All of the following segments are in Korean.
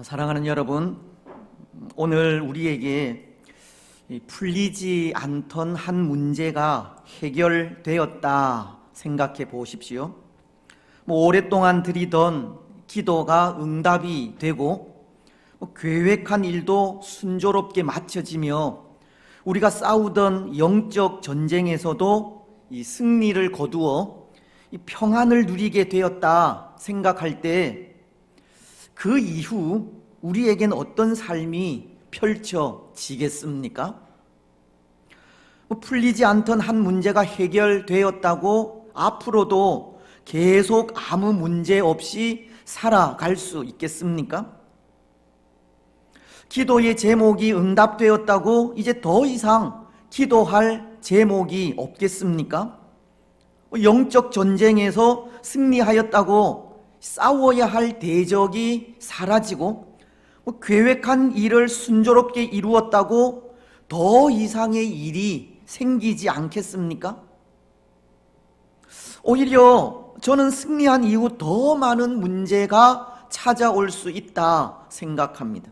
사랑하는 여러분, 오늘 우리에게 풀리지 않던 한 문제가 해결되었다 생각해 보십시오. 오랫동안 드리던 기도가 응답이 되고 계획한 일도 순조롭게 마쳐지며 우리가 싸우던 영적 전쟁에서도 이 승리를 거두어 이 평안을 누리게 되었다 생각할 때 그 이후 우리에겐 어떤 삶이 펼쳐지겠습니까? 풀리지 않던 한 문제가 해결되었다고 앞으로도 계속 아무 문제 없이 살아갈 수 있겠습니까? 기도의 제목이 응답되었다고 이제 더 이상 기도할 제목이 없겠습니까? 영적 전쟁에서 승리하였다고 싸워야 할 대적이 사라지고 계획한 일을 순조롭게 이루었다고 더 이상의 일이 생기지 않겠습니까? 오히려 저는 승리한 이후 더 많은 문제가 찾아올 수 있다 생각합니다.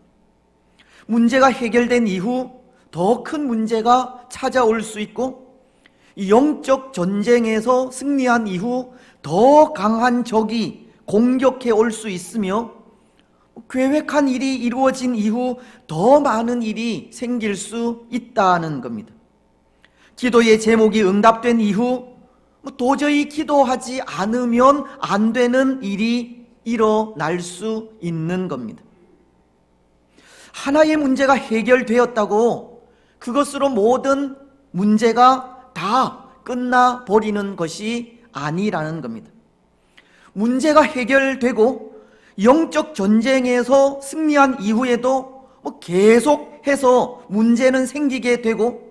문제가 해결된 이후 더 큰 문제가 찾아올 수 있고 영적 전쟁에서 승리한 이후 더 강한 적이 공격해 올 수 있으며 계획한 일이 이루어진 이후 더 많은 일이 생길 수 있다는 겁니다. 기도의 제목이 응답된 이후 도저히 기도하지 않으면 안 되는 일이 일어날 수 있는 겁니다. 하나의 문제가 해결되었다고 그것으로 모든 문제가 다 끝나버리는 것이 아니라는 겁니다. 문제가 해결되고 영적 전쟁에서 승리한 이후에도 계속해서 문제는 생기게 되고,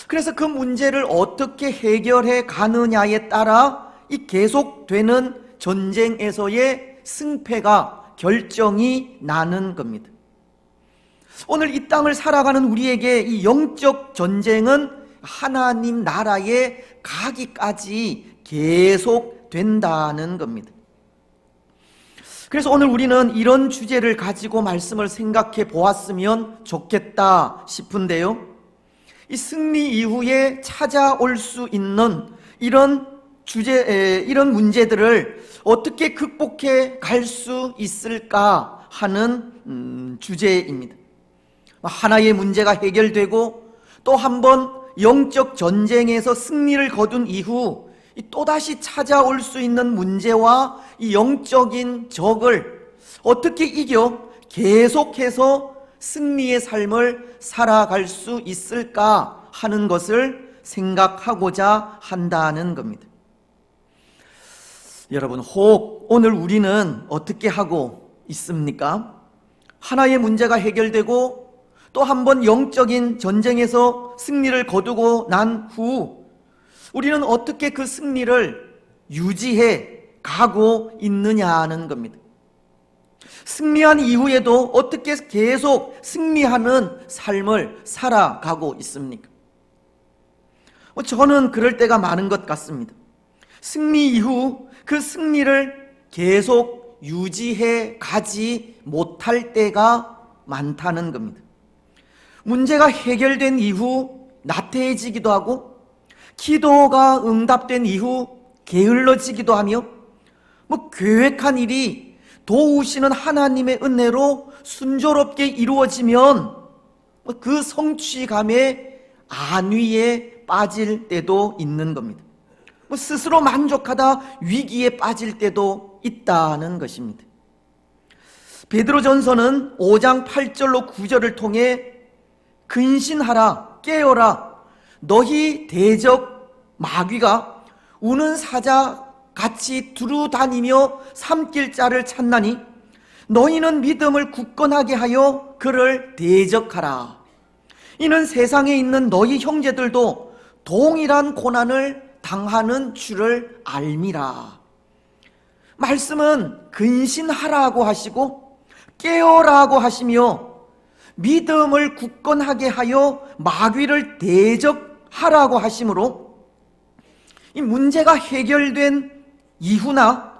그래서 그 문제를 어떻게 해결해 가느냐에 따라 이 계속되는 전쟁에서의 승패가 결정이 나는 겁니다. 오늘 이 땅을 살아가는 우리에게 이 영적 전쟁은 하나님 나라에 가기까지 계속된다는 겁니다. 그래서 오늘 우리는 이런 주제를 가지고 말씀을 생각해 보았으면 좋겠다 싶은데요, 이 승리 이후에 찾아올 수 있는 이런 이런 문제들을 어떻게 극복해 갈 수 있을까 하는 주제입니다. 하나의 문제가 해결되고 또 한 번 영적 전쟁에서 승리를 거둔 이후 또다시 찾아올 수 있는 문제와 이 영적인 적을 어떻게 이겨 계속해서 승리의 삶을 살아갈 수 있을까 하는 것을 생각하고자 한다는 겁니다. 여러분, 혹 오늘 우리는 어떻게 하고 있습니까? 하나의 문제가 해결되고 또 한 번 영적인 전쟁에서 승리를 거두고 난 후 우리는 어떻게 그 승리를 유지해 가고 있느냐는 겁니다. 승리한 이후에도 어떻게 계속 승리하는 삶을 살아가고 있습니까? 저는 그럴 때가 많은 것 같습니다. 승리 이후 그 승리를 계속 유지해 가지 못할 때가 많다는 겁니다. 문제가 해결된 이후 나태해지기도 하고 기도가 응답된 이후 게을러지기도 하며 계획한 일이 도우시는 하나님의 은혜로 순조롭게 이루어지면 그 성취감에 안위에 빠질 때도 있는 겁니다. 스스로 만족하다 위기에 빠질 때도 있다는 것입니다. 베드로전서는 5장 8절로 9절을 통해 근신하라, 깨어라, 너희 대적 마귀가 우는 사자같이 두루다니며 삼킬 자를 찾나니 너희는 믿음을 굳건하게 하여 그를 대적하라. 이는 세상에 있는 너희 형제들도 동일한 고난을 당하는 줄을 알미라. 말씀은 근신하라고 하시고 깨어라고 하시며 믿음을 굳건하게 하여 마귀를 대적하라고 하시므로 이 문제가 해결된 이후나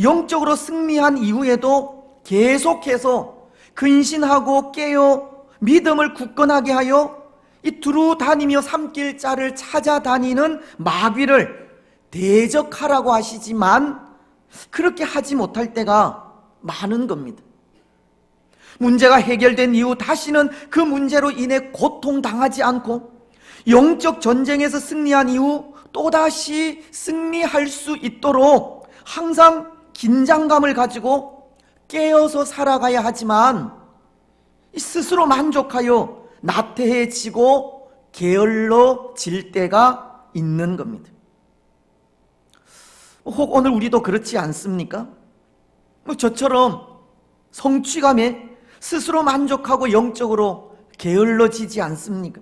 영적으로 승리한 이후에도 계속해서 근신하고 깨어 믿음을 굳건하게 하여 이 두루 다니며 삼킬 자를 찾아다니는 마귀를 대적하라고 하시지만 그렇게 하지 못할 때가 많은 겁니다. 문제가 해결된 이후 다시는 그 문제로 인해 고통당하지 않고 영적 전쟁에서 승리한 이후 또다시 승리할 수 있도록 항상 긴장감을 가지고 깨어서 살아가야 하지만 스스로 만족하여 나태해지고 게을러질 때가 있는 겁니다. 혹 오늘 우리도 그렇지 않습니까? 저처럼 성취감에 스스로 만족하고 영적으로 게을러지지 않습니까?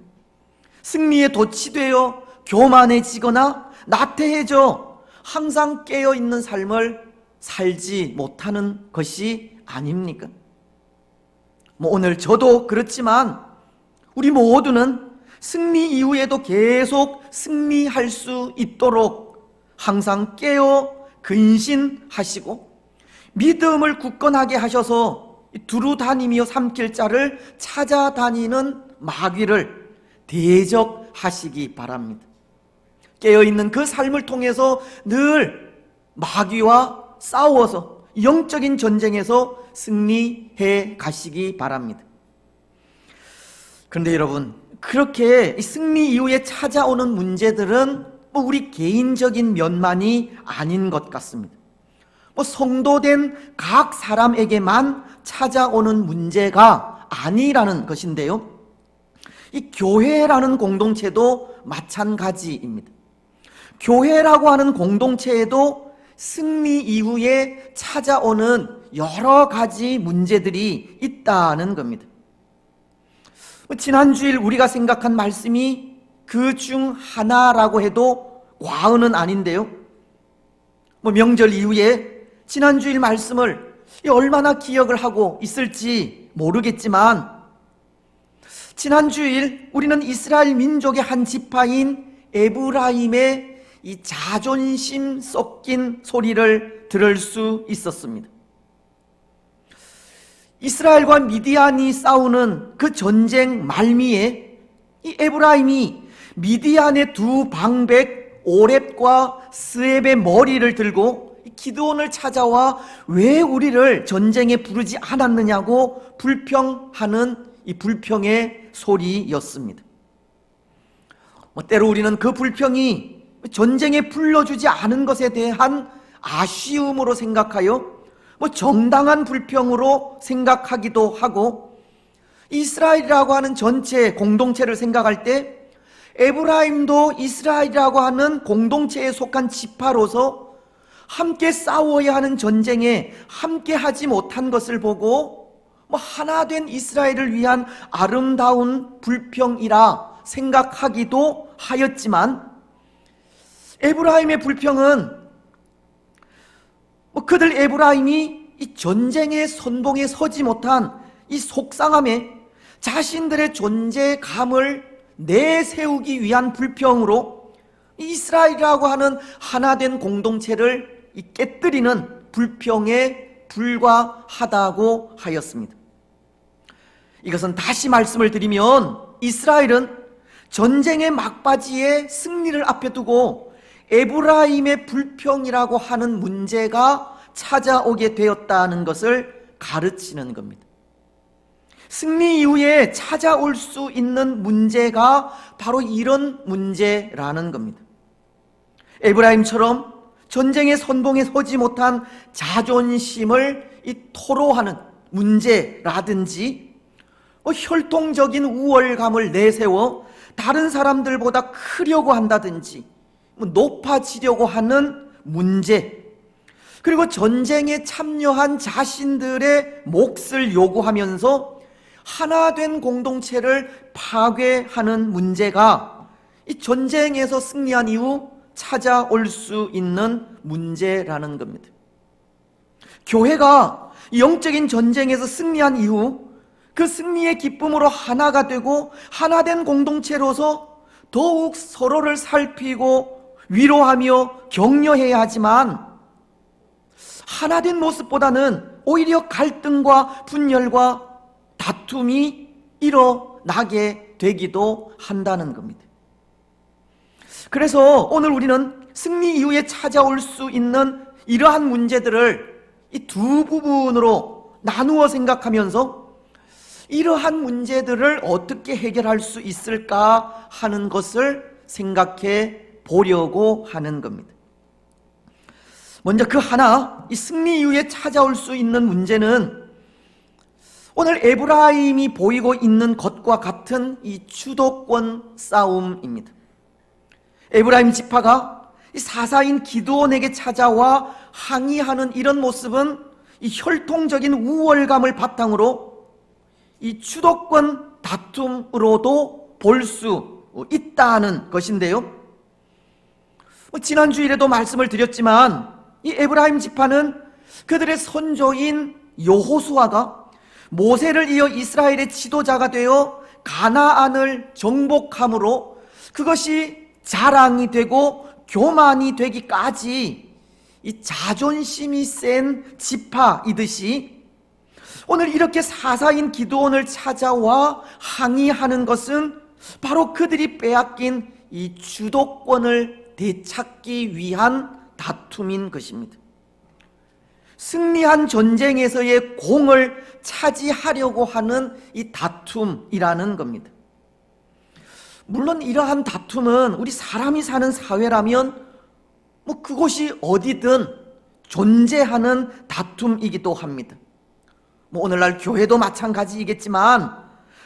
승리에 도취되어 교만해지거나 나태해져 항상 깨어있는 삶을 살지 못하는 것이 아닙니까? 오늘 저도 그렇지만 우리 모두는 승리 이후에도 계속 승리할 수 있도록 항상 깨어 근신하시고 믿음을 굳건하게 하셔서 두루 다니며 삼킬 자를 찾아다니는 마귀를 대적하시기 바랍니다. 깨어있는 그 삶을 통해서 늘 마귀와 싸워서 영적인 전쟁에서 승리해 가시기 바랍니다. 그런데 여러분, 그렇게 승리 이후에 찾아오는 문제들은 우리 개인적인 면만이 아닌 것 같습니다. 성도된 각 사람에게만 찾아오는 문제가 아니라는 것인데요, 이 교회라는 공동체도 마찬가지입니다. 교회라고 하는 공동체에도 승리 이후에 찾아오는 여러 가지 문제들이 있다는 겁니다. 지난주일 우리가 생각한 말씀이 그 중 하나라고 해도 과언은 아닌데요, 명절 이후에 지난주일 말씀을 얼마나 기억을 하고 있을지 모르겠지만 지난주일 우리는 이스라엘 민족의 한 지파인 에브라임의 이 자존심 섞인 소리를 들을 수 있었습니다. 이스라엘과 미디안이 싸우는 그 전쟁 말미에 이 에브라임이 미디안의 두 방백 오렙과 스앱의 머리를 들고 기드온을 찾아와 왜 우리를 전쟁에 부르지 않았느냐고 불평하는 이 불평의 소리였습니다. 때로 우리는 그 불평이 전쟁에 불러주지 않은 것에 대한 아쉬움으로 생각하여 정당한 불평으로 생각하기도 하고, 이스라엘이라고 하는 전체 공동체를 생각할 때 에브라임도 이스라엘이라고 하는 공동체에 속한 지파로서 함께 싸워야 하는 전쟁에 함께 하지 못한 것을 보고 하나 된 이스라엘을 위한 아름다운 불평이라 생각하기도 하였지만, 에브라임의 불평은 그들 에브라임이 이 전쟁의 선봉에 서지 못한 이 속상함에 자신들의 존재감을 내세우기 위한 불평으로 이스라엘이라고 하는 하나된 공동체를 깨뜨리는 불평에 불과하다고 하였습니다. 이것은 다시 말씀을 드리면 이스라엘은 전쟁의 막바지에 승리를 앞에 두고 에브라임의 불평이라고 하는 문제가 찾아오게 되었다는 것을 가르치는 겁니다. 승리 이후에 찾아올 수 있는 문제가 바로 이런 문제라는 겁니다. 에브라임처럼 전쟁의 선봉에 서지 못한 자존심을 토로하는 문제라든지 혈통적인 우월감을 내세워 다른 사람들보다 크려고 한다든지 높아지려고 하는 문제, 그리고 전쟁에 참여한 자신들의 몫을 요구하면서 하나된 공동체를 파괴하는 문제가 이 전쟁에서 승리한 이후 찾아올 수 있는 문제라는 겁니다. 교회가 영적인 전쟁에서 승리한 이후 그 승리의 기쁨으로 하나가 되고 하나된 공동체로서 더욱 서로를 살피고 위로하며 격려해야 하지만, 하나된 모습보다는 오히려 갈등과 분열과 다툼이 일어나게 되기도 한다는 겁니다. 그래서 오늘 우리는 승리 이후에 찾아올 수 있는 이러한 문제들을 이 두 부분으로 나누어 생각하면서 이러한 문제들을 어떻게 해결할 수 있을까 하는 것을 생각해 보려고 하는 겁니다. 먼저 그 하나, 이 승리 이후에 찾아올 수 있는 문제는 오늘 에브라임이 보이고 있는 것과 같은 이 주도권 싸움입니다. 에브라임 지파가 이 사사인 기드온에게 찾아와 항의하는 이런 모습은 이 혈통적인 우월감을 바탕으로 이 주도권 다툼으로도 볼 수 있다는 것인데요. 지난 주일에도 말씀을 드렸지만 이 에브라임 지파는 그들의 선조인 여호수아가 모세를 이어 이스라엘의 지도자가 되어 가나안을 정복함으로 그것이 자랑이 되고 교만이 되기까지 이 자존심이 센 지파이듯이 오늘 이렇게 사사인 기드온을 찾아와 항의하는 것은 바로 그들이 빼앗긴 이 주도권을 되찾기 위한 다툼인 것입니다. 승리한 전쟁에서의 공을 차지하려고 하는 이 다툼이라는 겁니다. 물론 이러한 다툼은 우리 사람이 사는 사회라면 그곳이 어디든 존재하는 다툼이기도 합니다. 오늘날 교회도 마찬가지이겠지만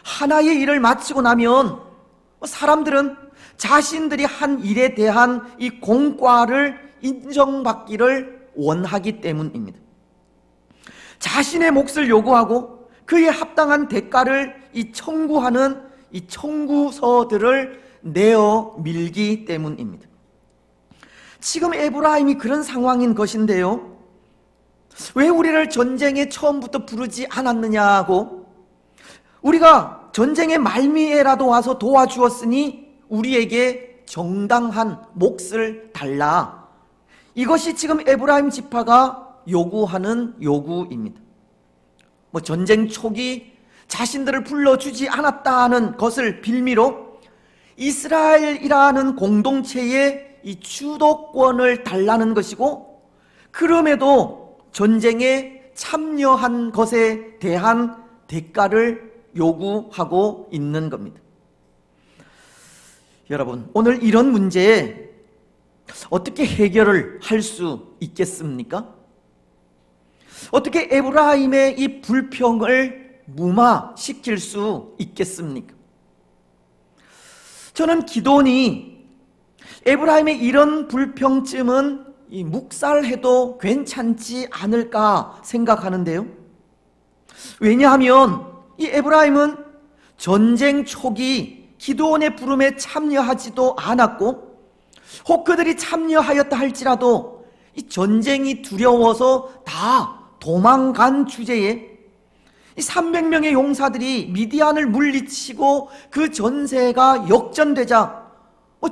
하나의 일을 마치고 나면 사람들은 자신들이 한 일에 대한 이 공과를 인정받기를 원하기 때문입니다. 자신의 몫을 요구하고 그에 합당한 대가를 청구하는 이 청구서들을 내어 밀기 때문입니다. 지금 에브라임이 그런 상황인 것인데요. 왜 우리를 전쟁에 처음부터 부르지 않았느냐고, 우리가 전쟁의 말미에라도 와서 도와주었으니 우리에게 정당한 몫을 달라. 이것이 지금 에브라임 지파가 요구하는 요구입니다. 전쟁 초기 자신들을 불러주지 않았다는 것을 빌미로 이스라엘이라는 공동체의 이 주도권을 달라는 것이고, 그럼에도 전쟁에 참여한 것에 대한 대가를 요구하고 있는 겁니다. 여러분, 오늘 이런 문제에 어떻게 해결을 할 수 있겠습니까? 어떻게 에브라임의 이 불평을 무마시킬 수 있겠습니까? 저는 기드온이 에브라임의 이런 불평쯤은 묵살해도 괜찮지 않을까 생각하는데요. 왜냐하면 이 에브라임은 전쟁 초기 기드온의 부름에 참여하지도 않았고, 혹 그들이 참여하였다 할지라도 이 전쟁이 두려워서 다 도망간 주제에 이 300명의 용사들이 미디안을 물리치고 그 전세가 역전되자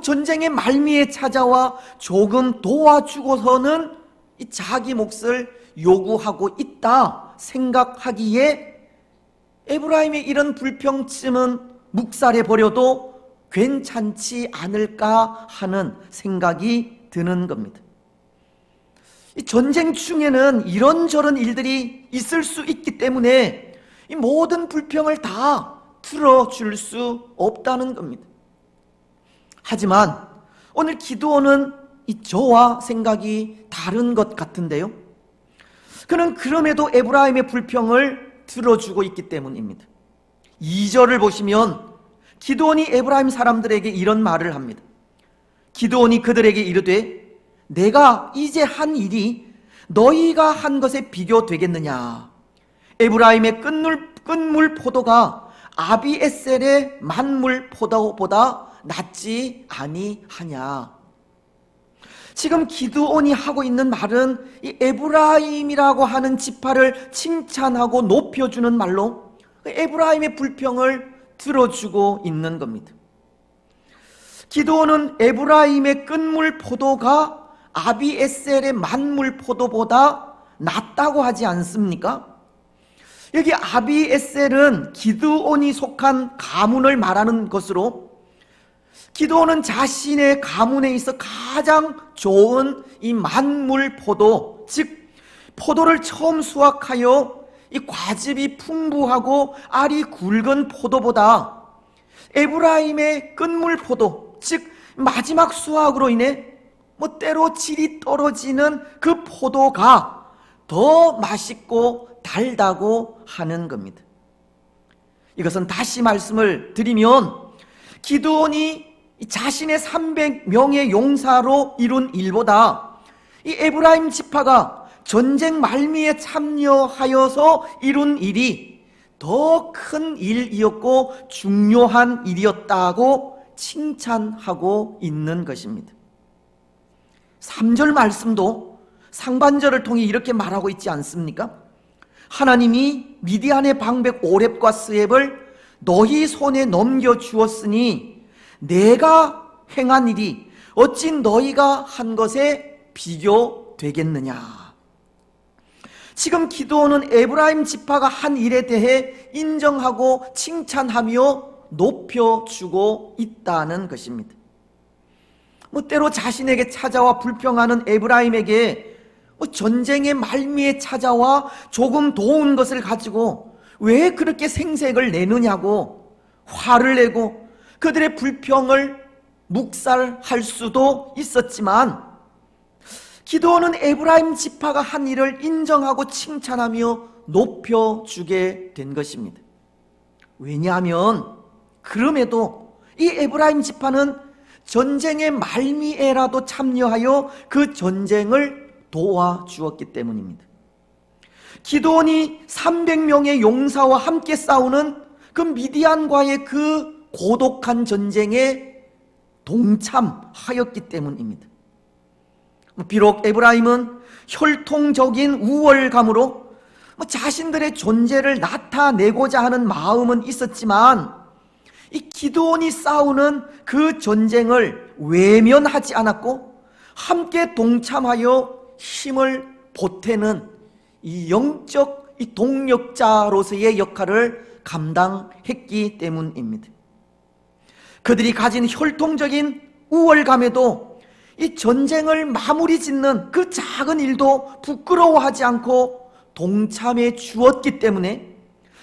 전쟁의 말미에 찾아와 조금 도와주고서는 이 자기 몫을 요구하고 있다 생각하기에 에브라임의 이런 불평쯤은 묵살해 버려도 괜찮지 않을까 하는 생각이 드는 겁니다. 이 전쟁 중에는 이런저런 일들이 있을 수 있기 때문에 이 모든 불평을 다 들어줄 수 없다는 겁니다. 하지만 오늘 기드온은 저와 생각이 다른 것 같은데요. 그는 그럼에도 에브라임의 불평을 들어주고 있기 때문입니다. 2절을 보시면 기드온이 에브라임 사람들에게 이런 말을 합니다. 기드온이 그들에게 이르되 내가 이제 한 일이 너희가 한 것에 비교되겠느냐? 에브라임의 끝물 포도가 아비에셀의 만물 포도보다 낫지 아니하냐? 지금 기드온이 하고 있는 말은 이 에브라임이라고 하는 지파를 칭찬하고 높여주는 말로 에브라임의 불평을 들어주고 있는 겁니다. 기드온은 에브라임의 끝물 포도가 아비에셀의 만물 포도보다 낫다고 하지 않습니까? 여기 아비에셀은 기드온이 속한 가문을 말하는 것으로, 기드온은 자신의 가문에 있어 가장 좋은 이 만물 포도, 즉 포도를 처음 수확하여 이 과즙이 풍부하고 알이 굵은 포도보다 에브라임의 끝물 포도, 즉 마지막 수확으로 인해 때로 질이 떨어지는 그 포도가 더 맛있고 달다고 하는 겁니다. 이것은 다시 말씀을 드리면, 기드온이 자신의 300명의 용사로 이룬 일보다 이 에브라임 지파가 전쟁 말미에 참여하여서 이룬 일이 더 큰 일이었고 중요한 일이었다고 칭찬하고 있는 것입니다. 3절 말씀도 상반절을 통해 이렇게 말하고 있지 않습니까? 하나님이 미디안의 방백 오렙과 스웹을 너희 손에 넘겨주었으니 내가 행한 일이 어찌 너희가 한 것에 비교되겠느냐. 지금 기드온은 에브라임 지파가 한 일에 대해 인정하고 칭찬하며 높여주고 있다는 것입니다. 때로 자신에게 찾아와 불평하는 에브라임에게 전쟁의 말미에 찾아와 조금 도운 것을 가지고 왜 그렇게 생색을 내느냐고 화를 내고 그들의 불평을 묵살할 수도 있었지만, 기드온은 에브라임 지파가 한 일을 인정하고 칭찬하며 높여주게 된 것입니다. 왜냐하면 그럼에도 이 에브라임 지파는 전쟁의 말미에라도 참여하여 그 전쟁을 도와주었기 때문입니다. 기드온이 300명의 용사와 함께 싸우는 그 미디안과의 그 고독한 전쟁에 동참하였기 때문입니다. 비록 에브라임은 혈통적인 우월감으로 자신들의 존재를 나타내고자 하는 마음은 있었지만, 이 기드온이 싸우는 그 전쟁을 외면하지 않았고 함께 동참하여 힘을 보태는 이 영적 이 동력자로서의 역할을 감당했기 때문입니다. 그들이 가진 혈통적인 우월감에도 이 전쟁을 마무리 짓는 그 작은 일도 부끄러워하지 않고 동참해 주었기 때문에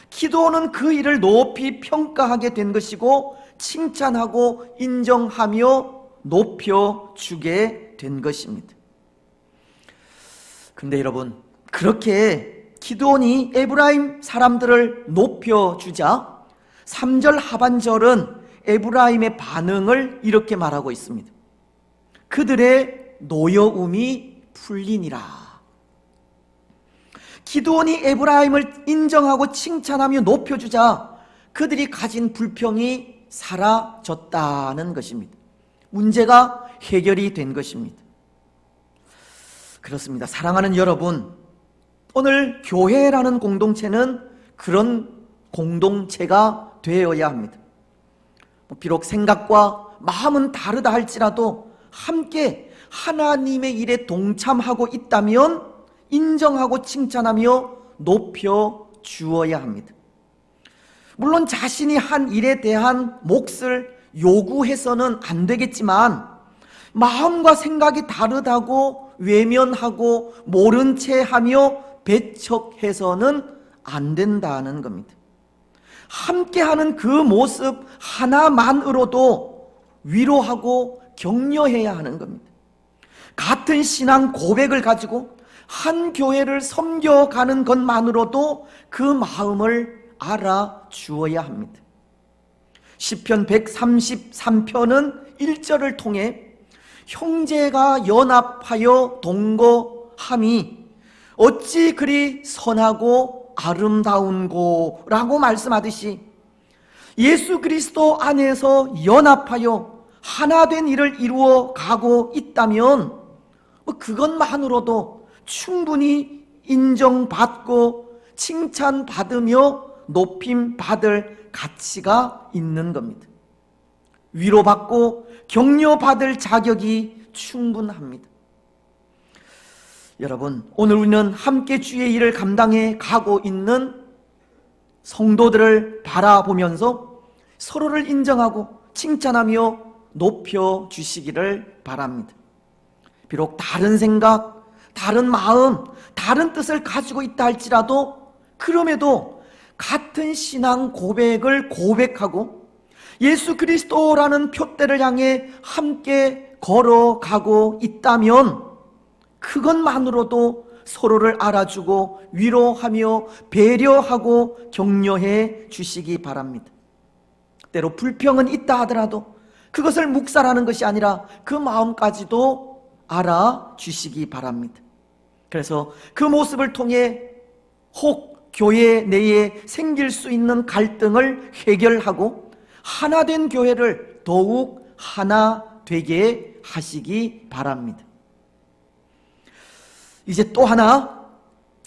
기드온은 그 일을 높이 평가하게 된 것이고 칭찬하고 인정하며 높여주게 된 것입니다. 그런데 여러분, 그렇게 기드온이 에브라임 사람들을 높여주자 3절 하반절은 에브라임의 반응을 이렇게 말하고 있습니다. 그들의 노여움이 풀리니라. 기드온이 에브라임을 인정하고 칭찬하며 높여주자 그들이 가진 불평이 사라졌다는 것입니다. 문제가 해결이 된 것입니다. 그렇습니다. 사랑하는 여러분, 오늘 교회라는 공동체는 그런 공동체가 되어야 합니다. 비록 생각과 마음은 다르다 할지라도 함께 하나님의 일에 동참하고 있다면 인정하고 칭찬하며 높여 주어야 합니다. 물론 자신이 한 일에 대한 몫을 요구해서는 안 되겠지만, 마음과 생각이 다르다고 외면하고 모른 채 하며 배척해서는 안 된다는 겁니다. 함께하는 그 모습 하나만으로도 위로하고 격려해야 하는 겁니다. 같은 신앙 고백을 가지고 한 교회를 섬겨가는 것만으로도 그 마음을 알아주어야 합니다. 시편 133편은 1절을 통해 형제가 연합하여 동거함이 어찌 그리 선하고 아름다운고 라고 말씀하듯이, 예수 그리스도 안에서 연합하여 하나된 일을 이루어 가고 있다면 그것만으로도 충분히 인정받고 칭찬받으며 높임받을 가치가 있는 겁니다. 위로받고 격려받을 자격이 충분합니다. 여러분, 오늘 우리는 함께 주의 일을 감당해 가고 있는 성도들을 바라보면서 서로를 인정하고 칭찬하며 높여주시기를 바랍니다. 비록 다른 생각, 다른 마음, 다른 뜻을 가지고 있다 할지라도 그럼에도 같은 신앙 고백을 고백하고 예수 그리스도라는 표대를 향해 함께 걸어가고 있다면 그것만으로도 서로를 알아주고 위로하며 배려하고 격려해 주시기 바랍니다. 때로 불평은 있다 하더라도 그것을 묵살하는 것이 아니라 그 마음까지도 알아주시기 바랍니다. 그래서 그 모습을 통해 혹 교회 내에 생길 수 있는 갈등을 해결하고 하나된 교회를 더욱 하나 되게 하시기 바랍니다. 이제 또 하나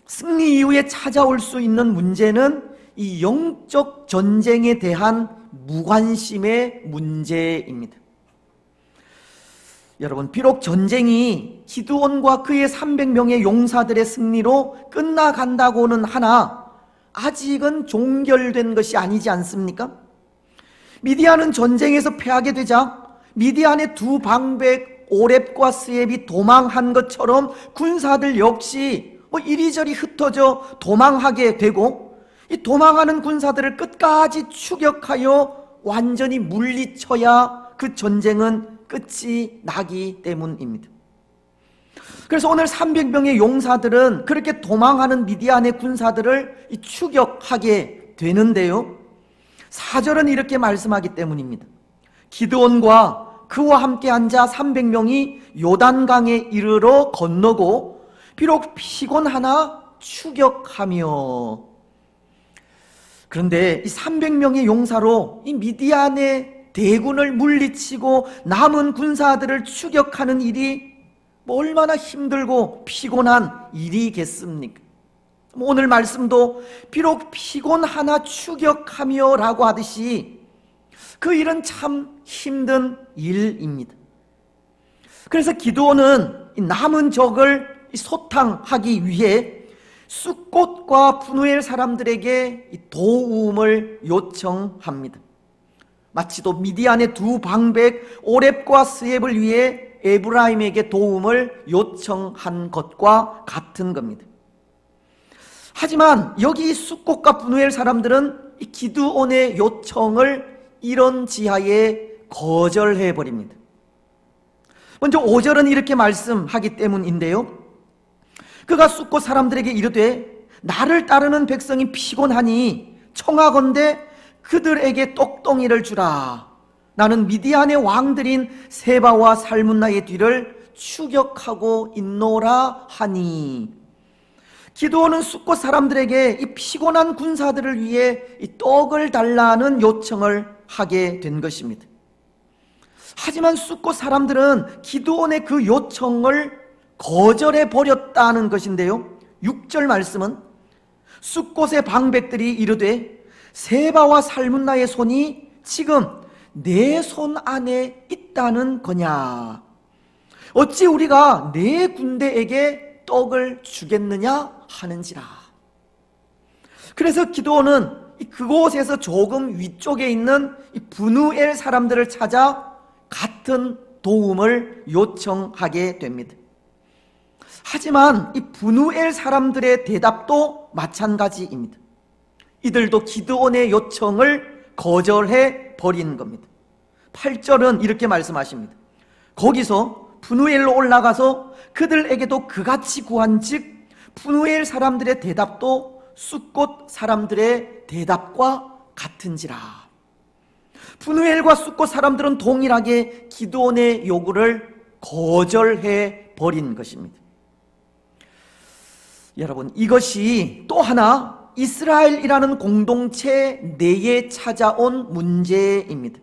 승리 이후에 찾아올 수 있는 문제는 이 영적 전쟁에 대한 무관심의 문제입니다. 여러분, 비록 전쟁이 기드온과 그의 300명의 용사들의 승리로 끝나간다고는 하나 아직은 종결된 것이 아니지 않습니까? 미디안은 전쟁에서 패하게 되자 미디안의 두 방백 오렙과 스엡이 도망한 것처럼 군사들 역시 이리저리 흩어져 도망하게 되고 이 도망하는 군사들을 끝까지 추격하여 완전히 물리쳐야 그 전쟁은 끝이 나기 때문입니다. 그래서 오늘 300명의 용사들은 그렇게 도망하는 미디안의 군사들을 추격하게 되는데요, 4절은 이렇게 말씀하기 때문입니다. 기드온과 그와 함께 앉아 300명이 요단강에 이르러 건너고 비록 피곤하나 추격하며. 그런데 이 300명의 용사로 이 미디안의 대군을 물리치고 남은 군사들을 추격하는 일이 얼마나 힘들고 피곤한 일이겠습니까? 오늘 말씀도 비록 피곤하나 추격하며 라고 하듯이 그 일은 참 힘든 일입니다. 그래서 기드온은 남은 적을 소탕하기 위해 숫꽃과 분우엘 사람들에게 도움을 요청합니다. 마치도 미디안의 두 방백 오렙과 스엡을 위해 에브라임에게 도움을 요청한 것과 같은 겁니다. 하지만 여기 숫꽃과 분우엘 사람들은 이 기드온의 요청을 이런 지하에 거절해 버립니다. 먼저 5절은 이렇게 말씀하기 때문인데요, 그가 숫꽃 사람들에게 이르되 나를 따르는 백성이 피곤하니 청하건대 그들에게 떡덩이를 주라. 나는 미디안의 왕들인 세바와 살문나의 뒤를 추격하고 있노라 하니. 기드온은 숫꽃 사람들에게 이 피곤한 군사들을 위해 이 떡을 달라는 요청을 하게 된 것입니다. 하지만 숫꽃 사람들은 기드온의 그 요청을 거절해 버렸다는 것인데요, 6절 말씀은 숫꽃의 방백들이 이르되 세바와 살문나의 손이 지금 내 손 안에 있다는 거냐? 어찌 우리가 내 군대에게 떡을 주겠느냐 하는지라. 그래서 기드온은 그곳에서 조금 위쪽에 있는 분우엘 사람들을 찾아 같은 도움을 요청하게 됩니다. 하지만 이 분우엘 사람들의 대답도 마찬가지입니다. 이들도 기드온의 요청을 거절해 버린 겁니다. 8절은 이렇게 말씀하십니다. 거기서 분우엘로 올라가서 그들에게도 그같이 구한즉 분우엘 사람들의 대답도 숫꽃 사람들의 대답과 같은지라. 분우엘과 숫꽃 사람들은 동일하게 기드온의 요구를 거절해 버린 것입니다. 여러분, 이것이 또 하나 이스라엘이라는 공동체 내에 찾아온 문제입니다.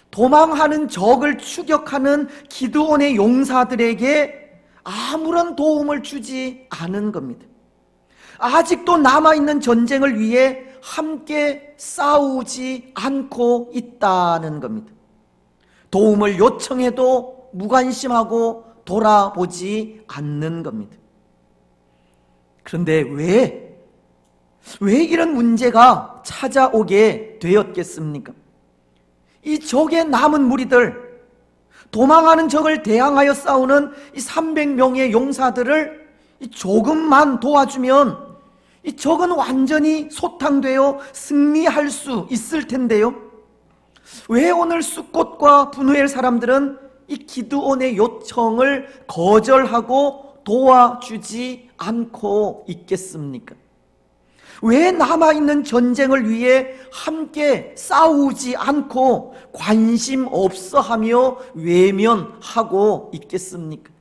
도망하는 적을 추격하는 기드온의 용사들에게 아무런 도움을 주지 않은 겁니다. 아직도 남아있는 전쟁을 위해 함께 싸우지 않고 있다는 겁니다. 도움을 요청해도 무관심하고 돌아보지 않는 겁니다. 그런데 왜 왜 이런 문제가 찾아오게 되었겠습니까? 이 적의 남은 무리들, 도망하는 적을 대항하여 싸우는 이 300명의 용사들을 조금만 도와주면 이 적은 완전히 소탕되어 승리할 수 있을 텐데요. 왜 오늘 숫꽃과 분우엘 사람들은 이 기드온의 요청을 거절하고 도와주지 않고 있겠습니까? 왜 남아있는 전쟁을 위해 함께 싸우지 않고 관심 없어하며 외면하고 있겠습니까?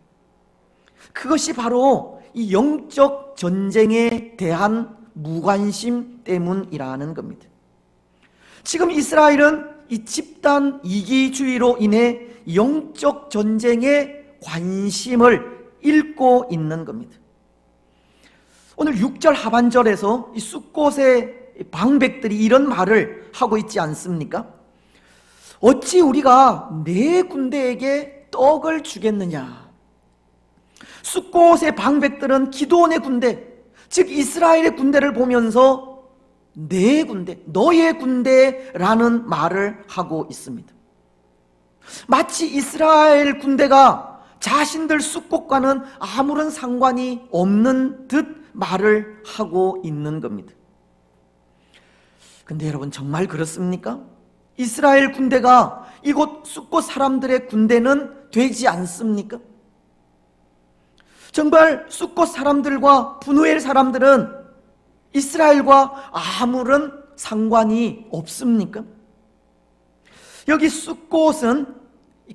그것이 바로 이 영적 전쟁에 대한 무관심 때문이라는 겁니다. 지금 이스라엘은 이 집단 이기주의로 인해 영적 전쟁에 관심을 잃고 있는 겁니다. 오늘 6절 하반절에서 이 숫꽃의 방백들이 이런 말을 하고 있지 않습니까? 어찌 우리가 네 군대에게 떡을 주겠느냐? 숫꽃의 방백들은 기드온의 군대, 즉 이스라엘의 군대를 보면서 네 군대, 너의 군대라는 말을 하고 있습니다. 마치 이스라엘 군대가 자신들 숫꽃과는 아무런 상관이 없는 듯 말을 하고 있는 겁니다. 근데 여러분, 정말 그렇습니까? 이스라엘 군대가 이곳 숫꽃 사람들의 군대는 되지 않습니까? 정말 숫꽃 사람들과 분우엘 사람들은 이스라엘과 아무런 상관이 없습니까? 여기 숫꽃은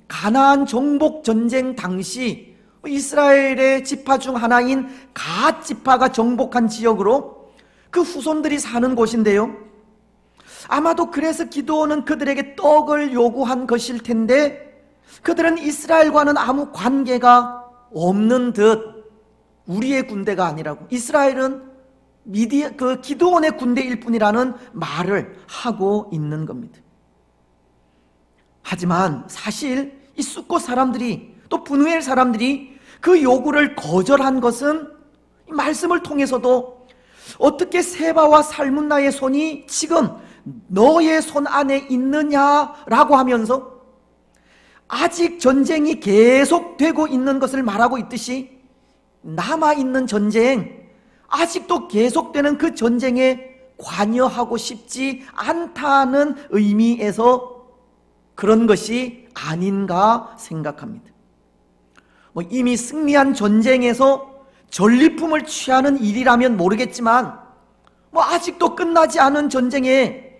가나안 정복 전쟁 당시 이스라엘의 지파 중 하나인 갓 지파가 정복한 지역으로 그 후손들이 사는 곳인데요. 아마도 그래서 기드온은 그들에게 떡을 요구한 것일 텐데, 그들은 이스라엘과는 아무 관계가 없는 듯 우리의 군대가 아니라고, 이스라엘은 기드온의 군대일 뿐이라는 말을 하고 있는 겁니다. 하지만 사실 이 숫꽃 사람들이, 또 분우엘 사람들이 그 요구를 거절한 것은 이 말씀을 통해서도 어떻게 세바와 살문나의 손이 지금 너의 손 안에 있느냐라고 하면서 아직 전쟁이 계속되고 있는 것을 말하고 있듯이, 남아있는 전쟁, 아직도 계속되는 그 전쟁에 관여하고 싶지 않다는 의미에서 그런 것이 아닌가 생각합니다. 이미 승리한 전쟁에서 전리품을 취하는 일이라면 모르겠지만, 아직도 끝나지 않은 전쟁에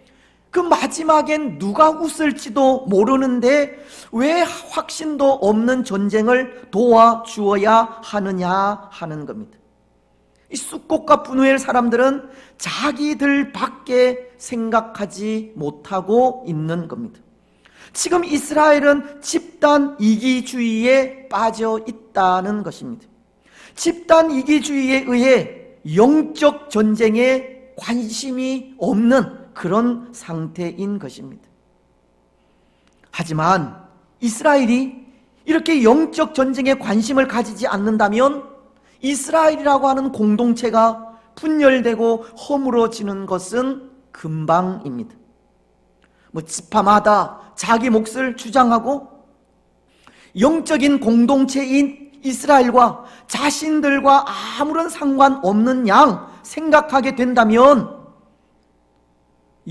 그 마지막엔 누가 웃을지도 모르는데 왜 확신도 없는 전쟁을 도와주어야 하느냐 하는 겁니다. 이 숫꽃과 분우엘 사람들은 자기들밖에 생각하지 못하고 있는 겁니다. 지금 이스라엘은 집단 이기주의에 빠져 있다는 것입니다. 집단 이기주의에 의해 영적 전쟁에 관심이 없는 그런 상태인 것입니다. 하지만 이스라엘이 이렇게 영적 전쟁에 관심을 가지지 않는다면 이스라엘이라고 하는 공동체가 분열되고 허물어지는 것은 금방입니다. 지파마다 자기 몫을 주장하고 영적인 공동체인 이스라엘과 자신들과 아무런 상관없는 양 생각하게 된다면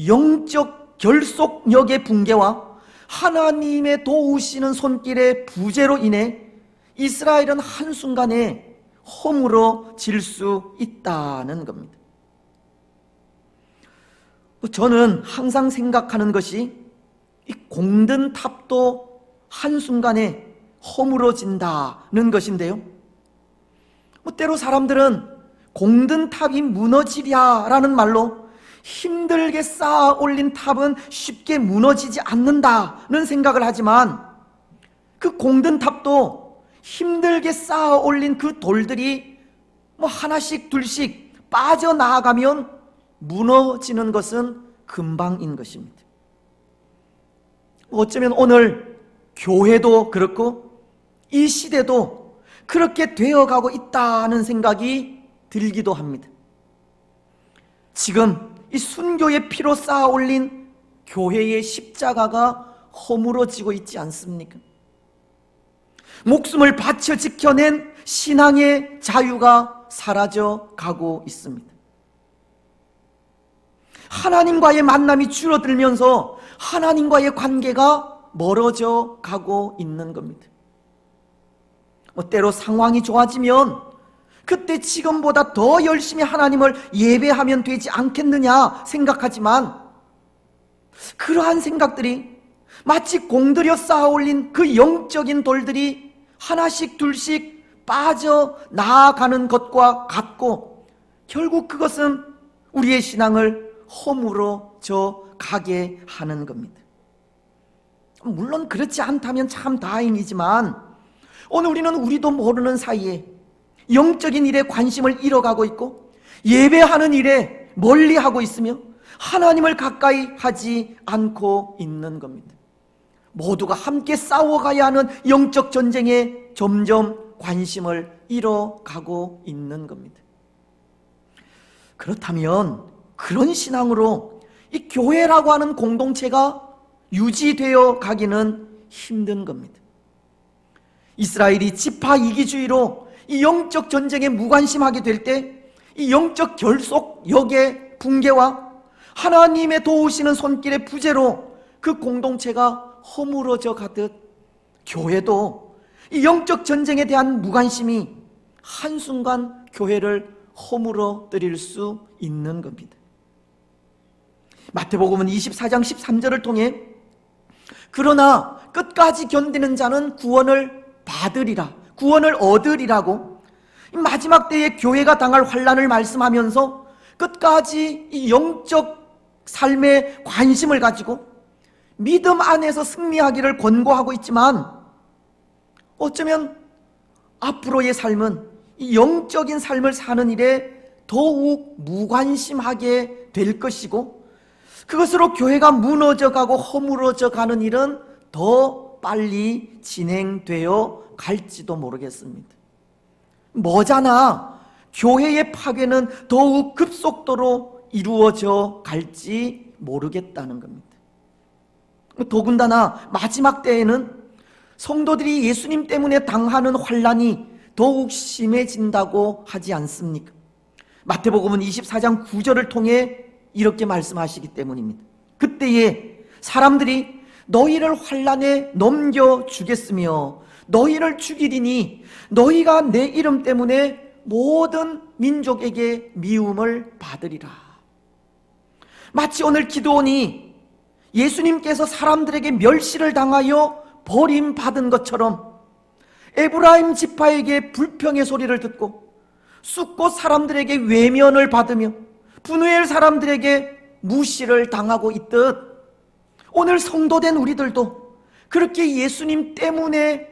영적 결속력의 붕괴와 하나님의 도우시는 손길의 부재로 인해 이스라엘은 한순간에 허물어질 수 있다는 겁니다. 저는 항상 생각하는 것이 이 공든 탑도 한순간에 허물어진다는 것인데요. 때로 사람들은 공든 탑이 무너지랴라는 말로 힘들게 쌓아 올린 탑은 쉽게 무너지지 않는다는 생각을 하지만, 그 공든 탑도 힘들게 쌓아 올린 그 돌들이 하나씩 둘씩 빠져나가면 무너지는 것은 금방인 것입니다. 어쩌면 오늘 교회도 그렇고 이 시대도 그렇게 되어가고 있다는 생각이 들기도 합니다. 지금 이 순교의 피로 쌓아 올린 교회의 십자가가 허물어지고 있지 않습니까? 목숨을 바쳐 지켜낸 신앙의 자유가 사라져 가고 있습니다. 하나님과의 만남이 줄어들면서 하나님과의 관계가 멀어져 가고 있는 겁니다. 때로 상황이 좋아지면 그때 지금보다 더 열심히 하나님을 예배하면 되지 않겠느냐 생각하지만, 그러한 생각들이 마치 공들여 쌓아 올린 그 영적인 돌들이 하나씩 둘씩 빠져 나아가는 것과 같고, 결국 그것은 우리의 신앙을 허물어져 가게 하는 겁니다. 물론 그렇지 않다면 참 다행이지만, 오늘 우리는 우리도 모르는 사이에 영적인 일에 관심을 잃어가고 있고 예배하는 일에 멀리하고 있으며 하나님을 가까이 하지 않고 있는 겁니다. 모두가 함께 싸워가야 하는 영적 전쟁에 점점 관심을 잃어가고 있는 겁니다. 그렇다면 그런 신앙으로 이 교회라고 하는 공동체가 유지되어 가기는 힘든 겁니다. 이스라엘이 지파 이기주의로 이 영적 전쟁에 무관심하게 될 때 이 영적 결속력의 붕괴와 하나님의 도우시는 손길의 부재로 그 공동체가 허물어져 가듯, 교회도 이 영적 전쟁에 대한 무관심이 한순간 교회를 허물어뜨릴 수 있는 겁니다. 마태복음은 24장 13절을 통해 그러나 끝까지 견디는 자는 구원을 받으리라, 구원을 얻으리라고 마지막 때에 교회가 당할 환난을 말씀하면서 끝까지 이 영적 삶에 관심을 가지고 믿음 안에서 승리하기를 권고하고 있지만, 어쩌면 앞으로의 삶은 이 영적인 삶을 사는 일에 더욱 무관심하게 될 것이고, 그것으로 교회가 무너져가고 허물어져 가는 일은 더 빨리 진행되어 갈지도 모르겠습니다. 머지않아 교회의 파괴는 더욱 급속도로 이루어져 갈지 모르겠다는 겁니다. 더군다나 마지막 때에는 성도들이 예수님 때문에 당하는 환난이 더욱 심해진다고 하지 않습니까? 마태복음은 24장 9절을 통해 이렇게 말씀하시기 때문입니다. 그때에 사람들이 너희를 환난에 넘겨주겠으며 너희를 죽이리니 너희가 내 이름 때문에 모든 민족에게 미움을 받으리라. 마치 오늘 기드온이 예수님께서 사람들에게 멸시를 당하여 버림받은 것처럼 에브라임 지파에게 불평의 소리를 듣고 숫곳 사람들에게 외면을 받으며 분우엘 사람들에게 무시를 당하고 있듯, 오늘 성도된 우리들도 그렇게 예수님 때문에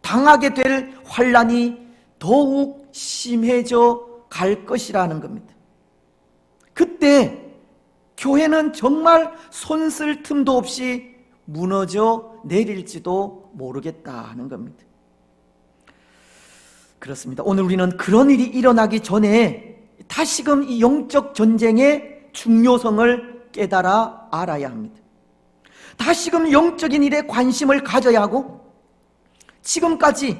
당하게 될 환난이 더욱 심해져 갈 것이라는 겁니다. 그때 교회는 정말 손쓸 틈도 없이 무너져 내릴지도 모르겠다는 겁니다. 그렇습니다. 오늘 우리는 그런 일이 일어나기 전에 다시금 이 영적 전쟁의 중요성을 깨달아 알아야 합니다. 다시금 영적인 일에 관심을 가져야 하고, 지금까지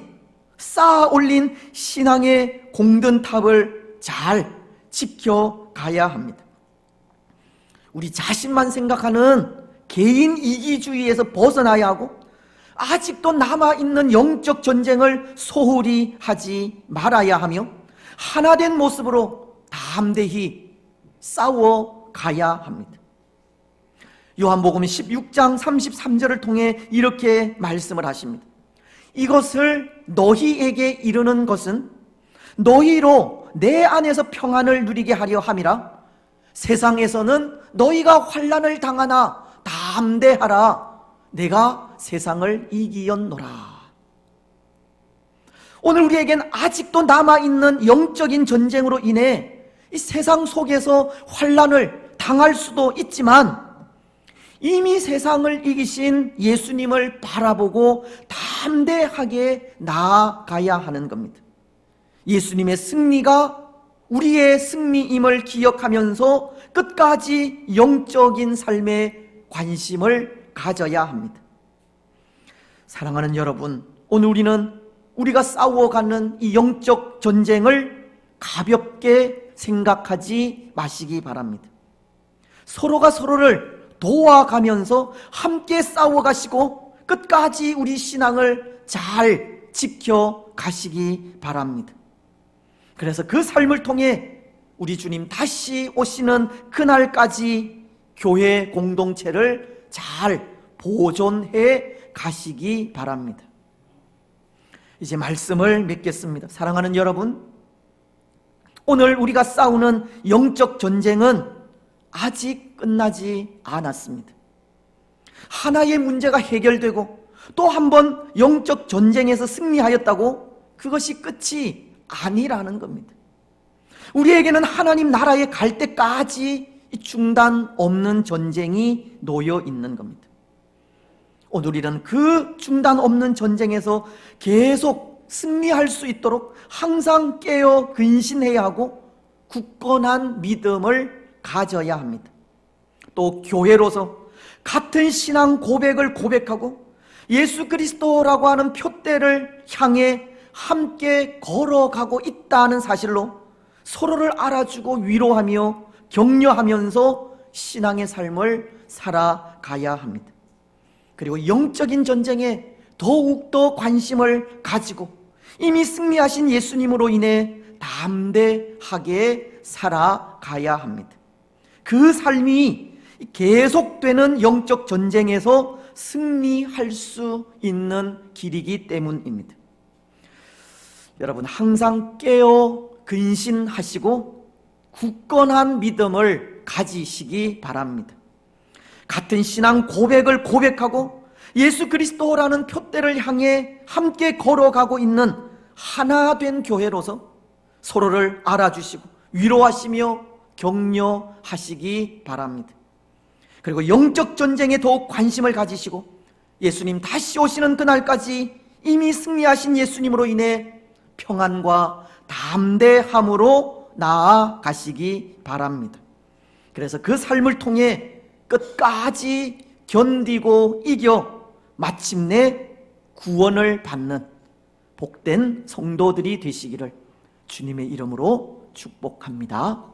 쌓아 올린 신앙의 공든탑을 잘 지켜가야 합니다. 우리 자신만 생각하는 개인 이기주의에서 벗어나야 하고, 아직도 남아있는 영적 전쟁을 소홀히 하지 말아야 하며 하나된 모습으로 담대히 싸워가야 합니다. 요한복음 16장 33절을 통해 이렇게 말씀을 하십니다. 이것을 너희에게 이르는 것은 너희로 내 안에서 평안을 누리게 하려 함이라. 세상에서는 너희가 환난을 당하나 담대하라. 내가 세상을 이기었노라. 오늘 우리에겐 아직도 남아있는 영적인 전쟁으로 인해 이 세상 속에서 환난을 당할 수도 있지만, 이미 세상을 이기신 예수님을 바라보고 담대하게 나아가야 하는 겁니다. 예수님의 승리가 우리의 승리임을 기억하면서 끝까지 영적인 삶에 관심을 가져야 합니다. 사랑하는 여러분, 오늘 우리가 싸워가는 이 영적 전쟁을 가볍게 생각하지 마시기 바랍니다. 서로가 서로를 도와가면서 함께 싸워가시고 끝까지 우리 신앙을 잘 지켜가시기 바랍니다. 그래서 그 삶을 통해 우리 주님 다시 오시는 그날까지 교회 공동체를 잘 보존해 가시기 바랍니다. 이제 말씀을 맺겠습니다. 사랑하는 여러분, 오늘 우리가 싸우는 영적 전쟁은 아직 끝나지 않았습니다. 하나의 문제가 해결되고 또 한 번 영적 전쟁에서 승리하였다고 그것이 끝이 아니라는 겁니다. 우리에게는 하나님 나라에 갈 때까지 중단 없는 전쟁이 놓여 있는 겁니다. 오늘 우리는 그 중단 없는 전쟁에서 계속 승리할 수 있도록 항상 깨어 근신해야 하고 굳건한 믿음을 가져야 합니다. 또 교회로서 같은 신앙 고백을 고백하고 예수 그리스도라고 하는 표대를 향해 함께 걸어가고 있다는 사실로 서로를 알아주고 위로하며 격려하면서 신앙의 삶을 살아가야 합니다. 그리고 영적인 전쟁에 더욱더 관심을 가지고 이미 승리하신 예수님으로 인해 담대하게 살아가야 합니다. 그 삶이 계속되는 영적 전쟁에서 승리할 수 있는 길이기 때문입니다. 여러분, 항상 깨어 근신하시고 굳건한 믿음을 가지시기 바랍니다. 같은 신앙 고백을 고백하고 예수 그리스도라는 표대를 향해 함께 걸어가고 있는 하나 된 교회로서 서로를 알아주시고 위로하시며 격려하시기 바랍니다. 그리고 영적 전쟁에 더욱 관심을 가지시고 예수님 다시 오시는 그날까지 이미 승리하신 예수님으로 인해 평안과 담대함으로 나아가시기 바랍니다. 그래서 그 삶을 통해 끝까지 견디고 이겨 마침내 구원을 받는 복된 성도들이 되시기를 주님의 이름으로 축복합니다.